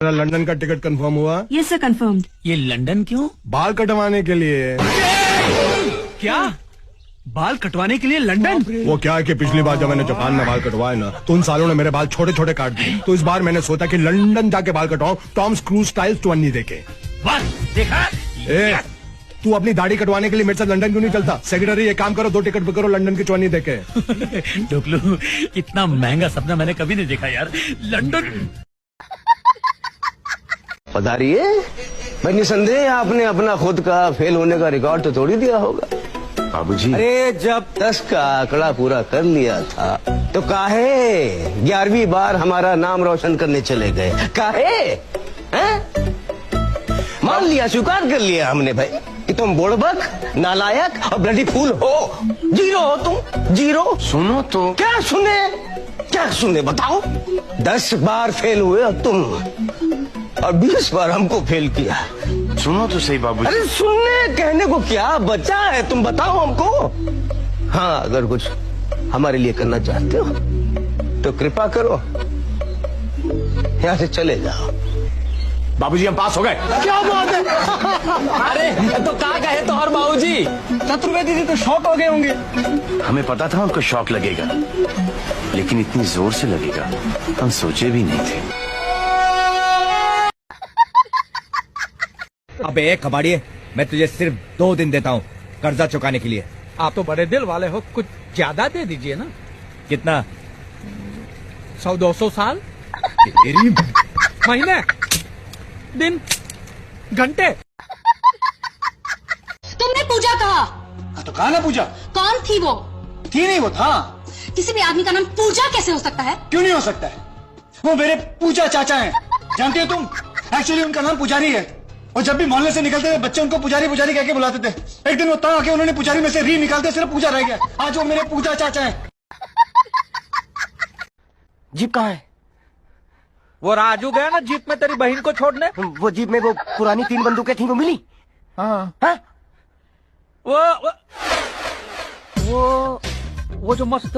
मेरा लंदन का ticket confirm हुआ? Yes sir, confirmed. ये लंदन क्यों? बाल कटवाने के लिए। क्या? बाल कटवाने के लिए लंदन? वो क्या है कि पिछली बार जब मैंने जापान में बाल कटवाए ना, तो उन सालों ने मेरे बाल छोटे छोटे काट दिए। तो इस बार मैंने सोचा कि लंदन जाके बाल कटवाऊं, टॉम क्रूज स्टाइल चवन्नी देके। बस देखा? तू अपनी दाढ़ी कटवाने के लिए मेरे साथ लंदन क्यों नहीं चलता? सेक्रेटरी एक काम करो, 2 टिकट बुक करो लंदन की चवन्नी देके। डुकलू, इतना महंगा सपना मैंने कभी नहीं देखा यार। लंदन पधारिए। भाई निसंदेह आपने अपना खुद का फेल होने का रिकॉर्ड तो तोड़ ही दिया होगा बाबूजी। अरे जब 10 का आंकड़ा पूरा कर लिया था तो काहे 11वीं बार हमारा नाम रोशन करने चले गए? काहे? हैं? मान लिया, स्वीकार कर लिया हमने भाई कि तुम बुड़बक, नालायक और ब्लडी फूल हो। जीरो हो तुम, जीरो। सुनो तो। क्या सुने? क्या सुने बताओ? 10 बार फेल हुए और तुम, और 20 बार हमको फेल किया। सुनो तो सही बाबू। अरे सुनने कहने को क्या बचा है, तुम बताओ हमको। हाँ, अगर कुछ हमारे लिए करना चाहते हो तो कृपा करो यहाँ से चले जाओ। बाबूजी हम पास हो गए। क्या बात है? अरे तो कहा गए तो और बाबूजी शत्रुघ्न दीदी तो शॉक हो गए होंगे। हमें पता था उनको शॉक लगेगा, लेकिन इतनी जोर से लगेगा हम सोचे भी नहीं थे। अबे कबाड़िए, मैं तुझे सिर्फ 2 दिन देता हूँ कर्जा चुकाने के लिए। आप तो बड़े दिल वाले हो, कुछ ज्यादा दे दीजिए ना। कितना? 100-200 साल? तेरी महीने? दिन? घंटे? तुमने पूजा कहा तो कहा ना पूजा। कौन थी वो? थी नहीं, वो था। किसी भी आदमी का नाम पूजा कैसे हो सकता है? क्यों नहीं हो सकता है? वो मेरे पूजा चाचा हैं, जानते हो तुम? एक्चुअली उनका नाम पुजारी है, और जब भी मोहल्ले से निकलते थे बच्चे उनको पुजारी पुजारी कह के बुलाते थे। एक दिन वो तंग आके उन्होंने पुजारी में से री निकालते, सिर्फ पूजा रह गया। आज वो मेरे पूजा चाचा हैं। जीप कहाँ है? वो राजू गया ना जीप में तेरी बहन को छोड़ने। वो जीप में वो पुरानी 3 बंदूकें थी, वो मिली? हाँ। हाँ? वो जो मस्त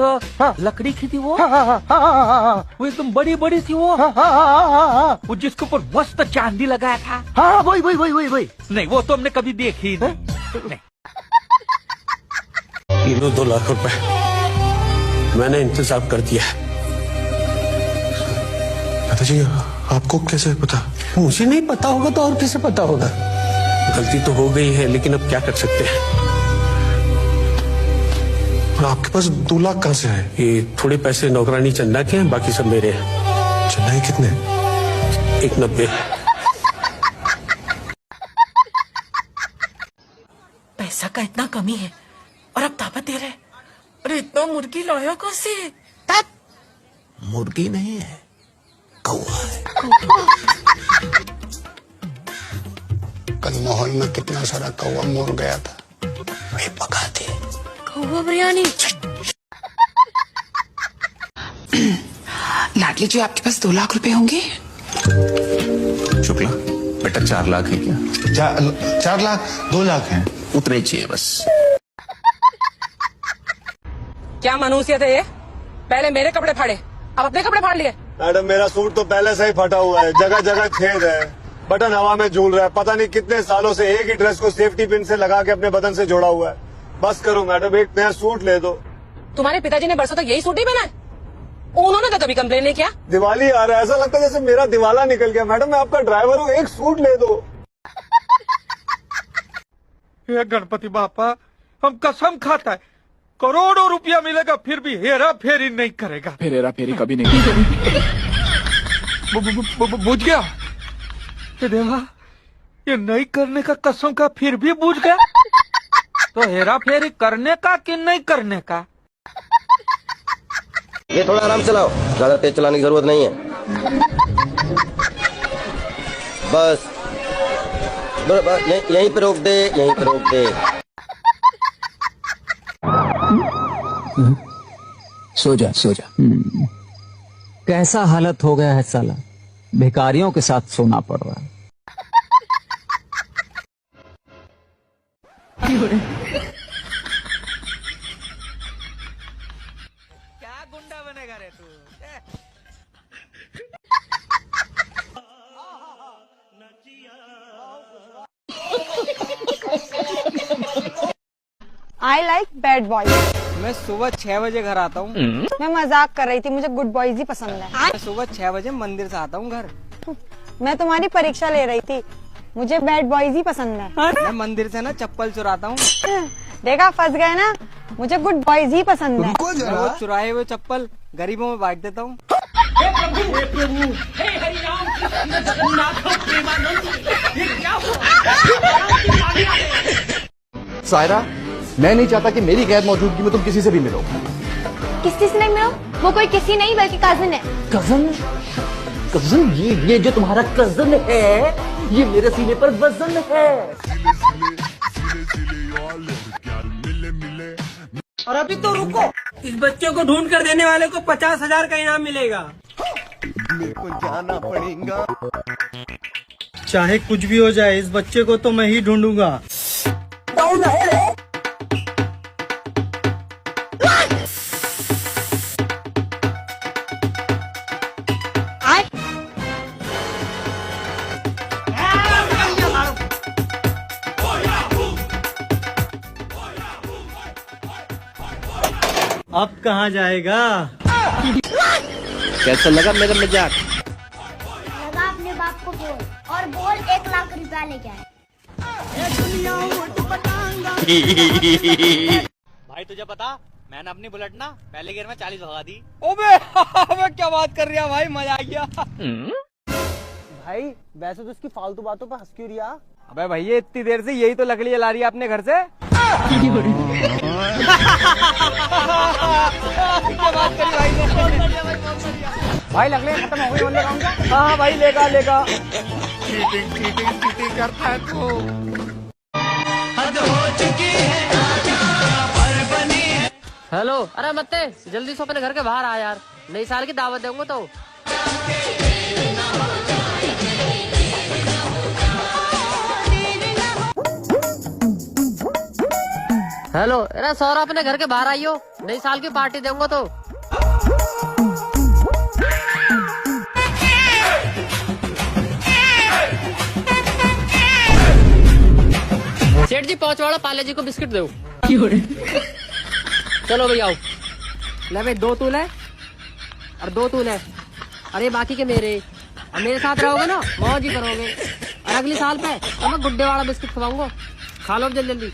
लकड़ी की थी वो। वो एकदम बड़ी बड़ी थी वो। वो जिसके ऊपर मस्त चांदी लगाया था। हाँ वही। नहीं, वो तो हमने कभी देखी नहीं। ये लो 2 लाख रुपए, मैंने इंतजाम कर दिया। दादाजी आपको कैसे पता? मुझे नहीं पता होगा तो और किसे पता होगा? गलती तो हो गई है, लेकिन अब क्या कर सकते हैं। और आपके पास 2 लाख कहाँ से है? ये थोड़े पैसे नौकरानी चंदा के हैं, बाकी सब मेरे हैं। चंदा कितने? 190। पैसा का इतना कमी है और अब दावत दे रहे। अरे इतना मुर्गी लाया कहाँ से? मुर्गी नहीं है, कौवा है। कल माहौल में कितना सारा कौवा मोर गया था, वही पकाते। कौवा बिरयानी। लाडली जी, आपके पास 2 लाख रुपए होंगे? शुक्ला बेटा 4 लाख है क्या? 4 लाख 2 लाख हैं। उतने ही चाहिए बस। क्या मनुष्य थे ये? पहले मेरे कपड़े फाड़े, अब अपने कपड़े फाड़ लिए। मैडम मेरा सूट तो पहले से ही फटा हुआ है, जगह जगह छेद है, बटन हवा में झूल रहा है। पता नहीं कितने सालों से एक ही ड्रेस को सेफ्टी पिन से लगा के अपने बदन से जोड़ा हुआ है। बस करो मैडम, एक नया सूट ले दो। तुम्हारे पिताजी ने बरसों तक यही सूट ही पहना है, उन्होंने तो कभी कंप्लेन नहीं किया। दिवाली आ रहा है, ऐसा लगता है जैसे मेरा दिवाला निकल गया। मैडम मैं आपका ड्राइवर हूँ, एक सूट ले दो। हे गणपति बापा, हम कसम खाता है करोड़ों रुपया मिलेगा फिर भी हेरा फेरी नहीं करेगा। फिर हेरा फेरी कभी नहीं करेगा। बुझ गया ये देवा, ये नहीं करने का कसम का फिर भी बुझ गया। तो हेरा फेरी करने का कि नहीं करने का? ये थोड़ा आराम चलाओ, ज्यादा तेज चलाने की जरूरत नहीं है। बस यहीं पे रोक दे, यहीं पे रोक दे। सो जा। कैसा हालत हो गया है साला, भिखारियों के साथ सोना पड़ रहा है। क्या गुंडा बनेगा रे तू? I like bad boy. मैं सुबह 6 बजे घर आता हूँ। मैं मजाक कर रही थी, मुझे गुड बॉयज ही पसंद है। मैं सुबह 6 बजे मंदिर से आता हूँ घर। मैं तुम्हारी परीक्षा ले रही थी, मुझे बैड बॉयज ही पसंद है। मैं मंदिर से ना चप्पल चुराता हूँ। देखा, फंस गए ना, मुझे गुड बॉयज ही पसंद है। मैं वो चुराए हुए चप्पल गरीबों में बांट देता हूँ। सायरा, मैं नहीं चाहता कि मेरी गैर मौजूदगी में तुम किसी से भी मिलो। किसी से नहीं मिलो? वो कोई किसी नहीं बल्कि कजिन है। कजन? कजन? ये जो तुम्हारा कजन है, ये मेरे सीने पर वजन है। और अभी तो रुको, इस बच्चे को ढूंढ कर देने वाले को 50,000 का इनाम मिलेगा। मेरे को जाना पड़ेगा। चाहे कुछ भी हो जाए, इस बच्चे को तो मैं ही ढूंढूंगा। अब कहाँ जाएगा? कैसा लगा मेरा मजाक? लगा अपने बाप को बोल और बोल 1 लाख रुपया लेके आए। भाई तुझे पता, मैंने अपनी बुलेट ना पहले गियर में 40 भगा दी। ओबे अबे क्या बात कर रहा भाई, मजा आ गया। भाई वैसे तो इसकी फालतू बातों पर हंस क्यों रिया? अबे भैया इतनी देर से यही तो लकड़ी जला रही है अपने घर से। क्या बात करी भाई ने? भाई लकड़ी खत्म हो गई, हाँ भाई लेगा। चीटिंग करता है तू। हेलो, अरे मत्ते जल्दी से अपने घर के बाहर आ यार, नई साल की दावत देंगे तो। हेलो, अरे सौरभ अपने घर के बाहर आइयो, नई साल की पार्टी देंगे तो। सेठ जी पहुंचवाड़ा पाले जी को बिस्किट दो। चलो भैया आओ। ले भाई 2 तू ले और 2 तू ले, अरे बाकी के मेरे। और मेरे साथ रहोगे ना, मौज ही करोगे। और अगली साल पे तो मैं गुड्डे वाला बिस्किट खवाऊंगा, खा लो जल्दी।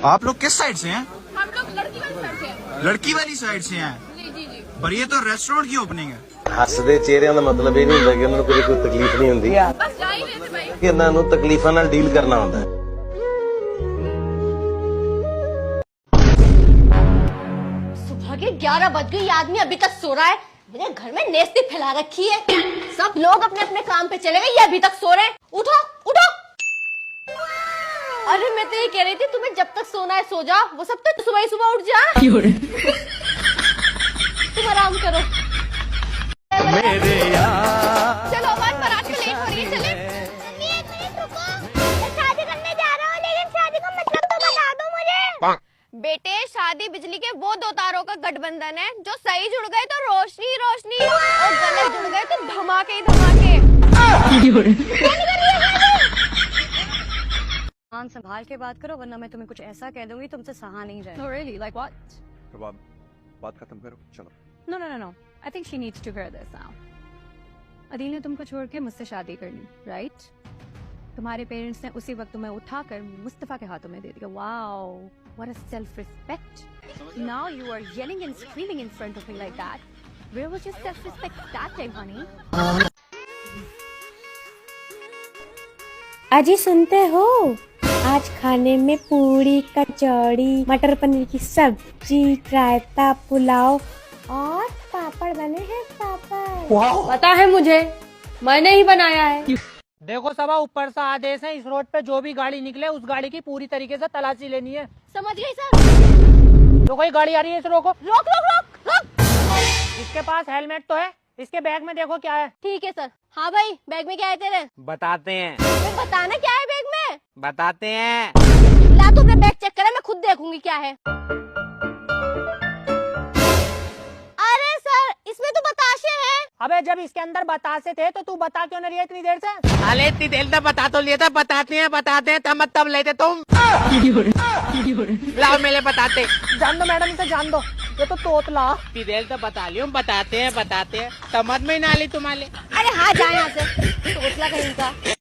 आप लोग किस साइड से हैं? हम लोग लड़की वाली साइड से हैं। लड़की वाली साइड से हैं? जी। पर ये तो रेस्टोरेंट की ओपनिंग है। ਹੱਸਦੇ ਚਿਹਰਿਆਂ ਦਾ ਮਤਲਬ ਇਹ ਨਹੀਂ ਹੁੰਦਾ ਕਿ ਉਹਨਾਂ ਨੂੰ ਕੋਈ ਤਕਲੀਫ ਨਹੀਂ ਹੁੰਦੀ बस जा ही रहे थे भाई। ਕਿ ਇਹਨਾਂ ਨੂੰ ਤਕਲੀਫਾਂ ਨਾਲ ਡੀਲ ਕਰਨਾ ਹੁੰਦਾ ਹੈ। सुबह के 11 बज गए, ये आदमी अभी तक सो रहा है। मेरे घर में नेस्ती फैला रखी है, सब लोग अपने अपने काम पे चले गए, ये अभी तक सो रहे हैं। उठो उठो। अरे मैं तो ये कह रही थी, तुम्हें जब तक सोना है सो जाओ, वो सब तो सुबह ही सुबह उठ जा। तुम आराम करो। मेरे यार चलो अमान, बारात में लेट हो रही है, चले। एक मिनट रुको, मैं शादी करने जा रहा हूँ, लेकिन शादी का मतलब तो बता दो मुझे। बेटे शादी बिजली के वो 2 तारों का गठबंधन है, जो सही जुड़ गए तो रोशनी रोशनी और गलत जुड़ गए तो धमाके ही धमाके। कान संभाल के बात करो, वरना मैं तुम्हें कुछ ऐसा कह दूंगी तुमसे सहा नहीं जाए। No, really? Like what? बात खत्म करो, चलो। No. I think she needs to hear this now. Adeel ने तुमको छोड़ के मुझसे शादी कर ली, राइट? तुम्हारे पेरेंट्स ने उसी वक्त तुम्हें उठाकर मुस्तफा के हाथों में दे दिया। Wow, what a self-respect. Now you are yelling and screaming in front of me like that. Where was your self-respect that time, honey? अजी सुनते हो, आज खाने में पूरी, कचौड़ी, मटर पनीर की सब्जी, रायता, पुलाव और पापड़ बने हैं। पापड़ पता है मुझे, मैंने ही बनाया है। देखो सबा, ऊपर से आदेश है, इस रोड पे जो भी गाड़ी निकले उस गाड़ी की पूरी तरीके से तलाशी लेनी है। समझ गई सर। तो कोई गाड़ी आ रही है, इसे रोको। रोक रोक रोक रोक। इसके पास हेलमेट तो है, इसके बैग में देखो क्या है। ठीक है सर। हाँ भाई, बैग में क्या है तेरे? बताते हैं। बताना क्या है बैग में? बताते हैं। ला तो अपना बैग चेक करा, मैं खुद देखूंगी क्या है। अरे सर, इस इसमें तो बताशे हैं। अबे जब इसके अंदर बतासे थे तो तू बता क्यों नहीं रही इतनी देर से? अरे इतनी देर से बता तो लिया था, बताते हैं तब मत तब लेते तुम। लाओ मेरे बताते। जान दो मैडम, इसे जान दो, ये तो तोतला। इतनी देर से बता लियो, बताते हैं तब मत में ना ली तुम्हारे। अरे हाँ, जाए यहाँ से, तोतला कहीं का।